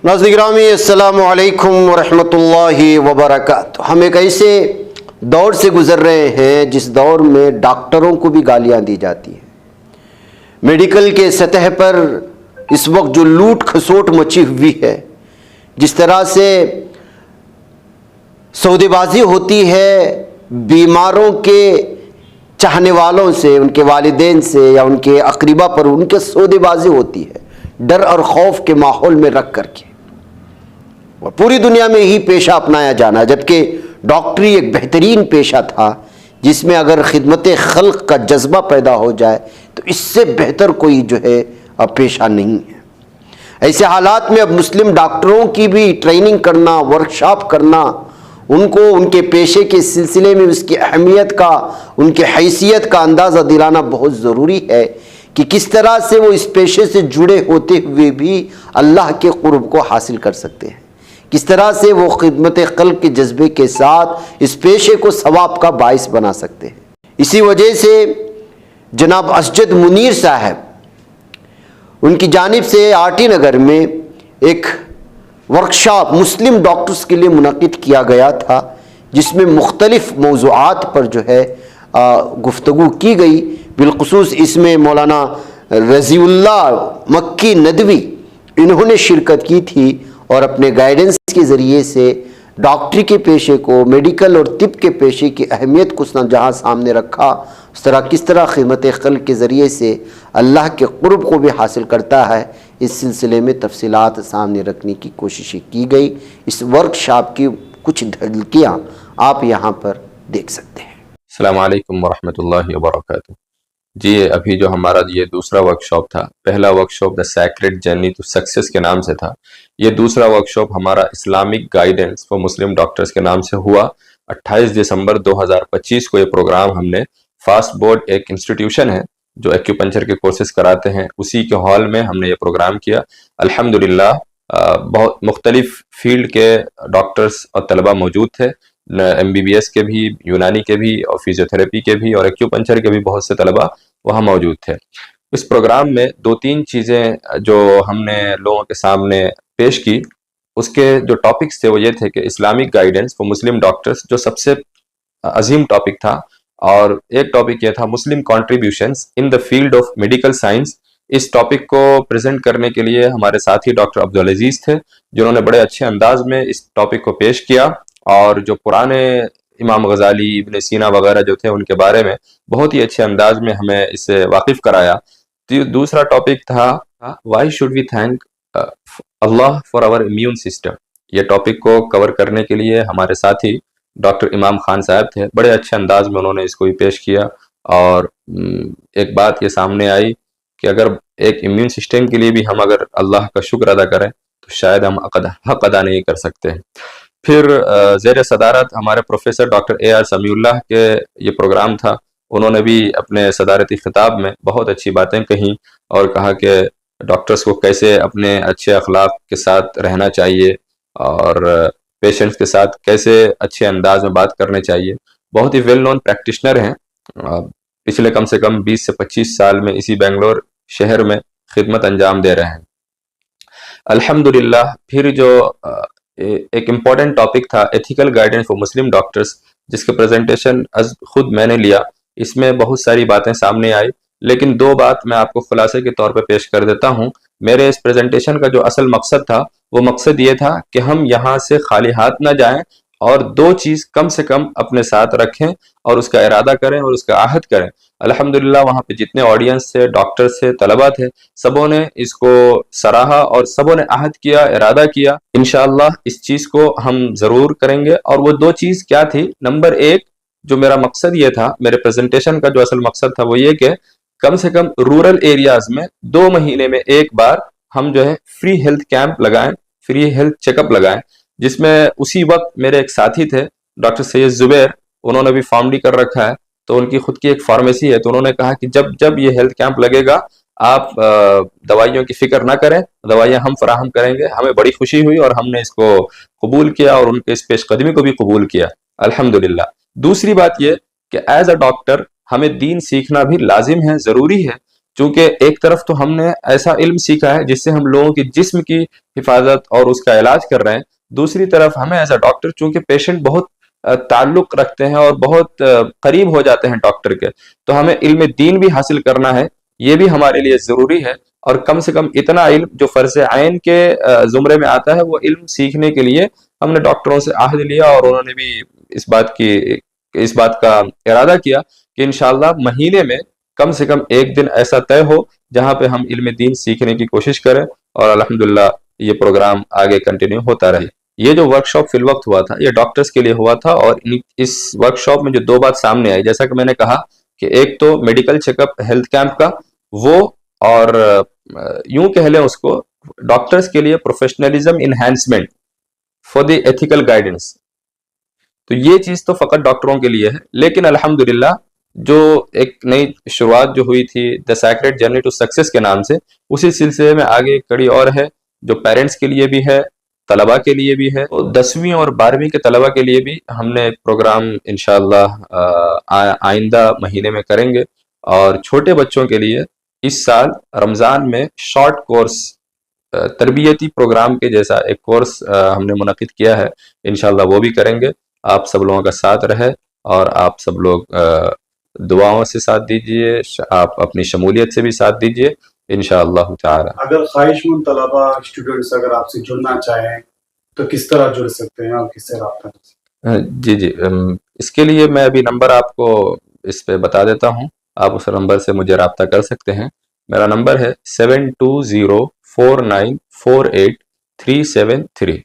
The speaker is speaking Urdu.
ناظرین گرامی السلام علیکم ورحمۃ اللہ وبرکاتہ۔ ہم ایک ایسے دور سے گزر رہے ہیں جس دور میں ڈاکٹروں کو بھی گالیاں دی جاتی ہیں۔ میڈیکل کے سطح پر اس وقت جو لوٹ کھسوٹ مچی ہوئی ہے، جس طرح سے سودے بازی ہوتی ہے بیماروں کے چاہنے والوں سے، ان کے والدین سے یا ان کے اقربا پر ان کے سودے بازی ہوتی ہے، ڈر اور خوف کے ماحول میں رکھ کر کے، اور پوری دنیا میں ہی پیشہ اپنایا جانا، جبکہ ڈاکٹری ایک بہترین پیشہ تھا جس میں اگر خدمت خلق کا جذبہ پیدا ہو جائے تو اس سے بہتر کوئی پیشہ نہیں ہے۔ ایسے حالات میں اب مسلم ڈاکٹروں کی بھی ٹریننگ کرنا، ورکشاپ کرنا، ان کو ان کے پیشے کے سلسلے میں اس کی اہمیت کا، ان کی حیثیت کا اندازہ دلانا بہت ضروری ہے کہ کس طرح سے وہ اس پیشے سے جڑے ہوتے ہوئے بھی اللہ کے قرب کو حاصل کر سکتے ہیں، کس طرح سے وہ خدمت خلق کے جذبے کے ساتھ اس پیشے کو ثواب کا باعث بنا سکتے ہیں۔ اسی وجہ سے جناب اسجد منیر صاحب، ان کی جانب سے آرٹی نگر میں ایک ورکشاپ مسلم ڈاکٹرز کے لیے منعقد کیا گیا تھا، جس میں مختلف موضوعات پر گفتگو کی گئی۔ بالخصوص اس میں مولانا رضی اللہ مکی ندوی انہوں نے شرکت کی تھی اور اپنے گائیڈنس کے ذریعے سے ڈاکٹری کے پیشے کو، میڈیکل اور طب کے پیشے کی اہمیت کو جہاں سامنے رکھا، اس طرح کس طرح خدمت خلق کے ذریعے سے اللہ کے قرب کو بھی حاصل کرتا ہے، اس سلسلے میں تفصیلات سامنے رکھنے کی کوششیں کی گئی۔ اس ورکشاپ کی کچھ جھلکیاں آپ یہاں پر دیکھ سکتے ہیں۔ السلام علیکم ورحمۃ اللہ وبرکاتہ۔ جی، ابھی جو ہمارا یہ دوسرا ورکشاپ تھا، پہلا workshop the sacred journey to success کے نام سے تھا، یہ دوسرا ورکشاپ ہمارا Islamic guidance for Muslim doctors کے نام سے ہوا۔ 28 دسمبر 2025 کو یہ پروگرام ہم نے فاسٹ بورڈ، ایک انسٹیٹیوشن ہے جو ایکیوپنچر کے کورسز کراتے ہیں، اسی کے ہال میں ہم نے یہ پروگرام کیا۔ الحمدللہ بہت مختلف فیلڈ کے ڈاکٹرز اور طلبہ موجود تھے، MBBS کے بھی، یونانی کے بھی، اور فزیوتھراپی کے بھی، اور ایکیوپنچر کے بھی بہت سے طلبہ وہاں موجود تھے۔ اس پروگرام میں 2-3 چیزیں جو ہم نے لوگوں کے سامنے پیش کی، اس کے جو ٹاپکس تھے وہ یہ تھے کہ Islamic guidance for Muslim doctors جو سب سے عظیم ٹاپک تھا، اور ایک ٹاپک یہ تھا Muslim contributions in the field of medical science. اس ٹاپک کو پریزنٹ کرنے کے لیے ہمارے ساتھی ڈاکٹر عبدالعزیز تھے، جنہوں نے بڑے اچھے انداز میں اس ٹاپک کو پیش کیا، اور جو پرانے امام غزالی، ابن سینا وغیرہ جو تھے ان کے بارے میں بہت ہی اچھے انداز میں ہمیں اس سے واقف کرایا۔ دوسرا ٹاپک تھا why should we thank Allah for our immune system. یہ ٹاپک کو کور کرنے کے لیے ہمارے ساتھی ڈاکٹر امام خان صاحب تھے، بڑے اچھے انداز میں انہوں نے اس کو بھی پیش کیا، اور ایک بات یہ سامنے آئی کہ اگر ایک امیون سسٹم کے لیے بھی ہم اگر اللہ کا شکر ادا کریں تو شاید ہم حق ادا نہیں کر سکتے ہیں۔ پھر زیر صدارت ہمارے پروفیسر ڈاکٹر AR سمیع اللہ کے یہ پروگرام تھا، انہوں نے بھی اپنے صدارتی خطاب میں بہت اچھی باتیں کہیں، اور کہا کہ ڈاکٹرز کو کیسے اپنے اچھے اخلاق کے ساتھ رہنا چاہیے، اور پیشنٹس کے ساتھ کیسے اچھے انداز میں بات کرنے چاہیے۔ بہت ہی ویل نون پریکٹیشنر ہیں، پچھلے کم سے کم 20 سے 25 سال میں اسی بنگلور شہر میں خدمت انجام دے رہے ہیں۔ الحمدللہ پھر جو ایک امپورٹنٹ ٹاپک تھا ethical guidance for Muslim doctors, جس کے پریزنٹیشن خود میں نے لیا، اس میں بہت ساری باتیں سامنے آئی، لیکن 2 بات میں آپ کو خلاصے کے طور پہ پیش کر دیتا ہوں۔ میرے اس پریزنٹیشن کا جو اصل مقصد تھا، وہ مقصد یہ تھا کہ ہم یہاں سے خالی ہاتھ نہ جائیں، اور 2 چیز کم سے کم اپنے ساتھ رکھیں اور اس کا ارادہ کریں اور اس کا عہد کریں۔ الحمدللہ وہاں پہ جتنے آڈینس تھے، ڈاکٹرز تھے، طلبہ تھے، سبوں نے اس کو سراہا اور سبوں نے عہد کیا، ارادہ کیا۔ انشاءاللہ اس چیز کو ہم ضرور کریں گے۔ اور وہ 2 چیز کیا تھی؟ نمبر 1 جو میرا مقصد یہ تھا، میرے پریزنٹیشن کا جو اصل مقصد تھا وہ یہ کہ کم سے کم رورل ایریاز میں 2 مہینے میں ایک بار ہم فری ہیلتھ کیمپ لگائیں، فری ہیلتھ چیک اپ لگائیں، جس میں اسی وقت میرے ایک ساتھی تھے ڈاکٹر سید زبیر، انہوں نے بھی فارم ڈی کر رکھا ہے، تو ان کی خود کی ایک فارمیسی ہے، تو انہوں نے کہا کہ جب یہ ہیلتھ کیمپ لگے گا آپ دوائیوں کی فکر نہ کریں، دوائیاں ہم فراہم کریں گے۔ ہمیں بڑی خوشی ہوئی اور ہم نے اس کو قبول کیا اور ان کے اس پیش قدمی کو بھی قبول کیا، الحمدللہ۔ دوسری بات یہ کہ ایز اے ڈاکٹر ہمیں دین سیکھنا بھی لازم ہے، ضروری ہے، چونکہ ایک طرف تو ہم نے ایسا علم سیکھا ہے جس سے ہم لوگوں کی جسم کی حفاظت اور اس کا علاج کر رہے ہیں، دوسری طرف ہمیں ایز اے ڈاکٹر چونکہ پیشنٹ بہت تعلق رکھتے ہیں اور بہت قریب ہو جاتے ہیں ڈاکٹر کے، تو ہمیں علم دین بھی حاصل کرنا ہے، یہ بھی ہمارے لیے ضروری ہے، اور کم سے کم اتنا علم جو فرض عین کے زمرے میں آتا ہے وہ علم سیکھنے کے لیے ہم نے ڈاکٹروں سے عہد لیا، اور انہوں نے بھی اس بات کا ارادہ کیا کہ انشاءاللہ مہینے میں کم سے کم ایک دن ایسا طے ہو جہاں پہ ہم علم دین سیکھنے کی کوشش کریں، اور الحمدللہ یہ پروگرام آگے کنٹینیو ہوتا رہے۔ یہ جو ورکشاپ فی الوقت ہوا تھا یہ ڈاکٹرز کے لیے ہوا تھا، اور اس ورکشاپ میں جو دو بات سامنے آئی، جیسا کہ میں نے کہا کہ ایک تو medical check up health camp کا وہ، اور یوں کہہ لیں اس کو ڈاکٹرز کے لیے professionalism enhancement for the ethical guidance, تو یہ چیز تو فقط ڈاکٹروں کے لیے ہے، لیکن الحمدللہ جو ایک نئی شروعات جو ہوئی تھی دا سیکریٹ جرنی ٹو سکسیس کے نام سے، اسی سلسلے میں آگے ایک کڑی اور ہے جو پیرنٹس کے لیے بھی ہے، طلباء کے لیے بھی ہے، 10ویں اور 12ویں کے طلباء کے لیے بھی ہم نے ایک پروگرام انشاءاللہ آئندہ مہینے میں کریں گے، اور چھوٹے بچوں کے لیے اس سال رمضان میں شارٹ کورس تربیتی پروگرام کے جیسا ایک کورس ہم نے منعقد کیا ہے، انشاءاللہ وہ بھی کریں گے۔ آپ سب لوگوں کا ساتھ رہے، اور آپ سب لوگ دعاؤں سے ساتھ دیجئے، آپ اپنی شمولیت سے بھی ساتھ دیجئے انشاءاللہ تعالی۔ اگر خواہش مند طلباء اسٹوڈنٹس اگر آپ سے جڑنا چاہیں تو کس طرح جڑ سکتے ہیں اور کس سے رابطہ کر سکتے ہیں؟ جی اس کے لیے میں ابھی نمبر آپ کو اس پہ بتا دیتا ہوں، آپ اس نمبر سے مجھے رابطہ کر سکتے ہیں۔ میرا نمبر ہے 7204948373۔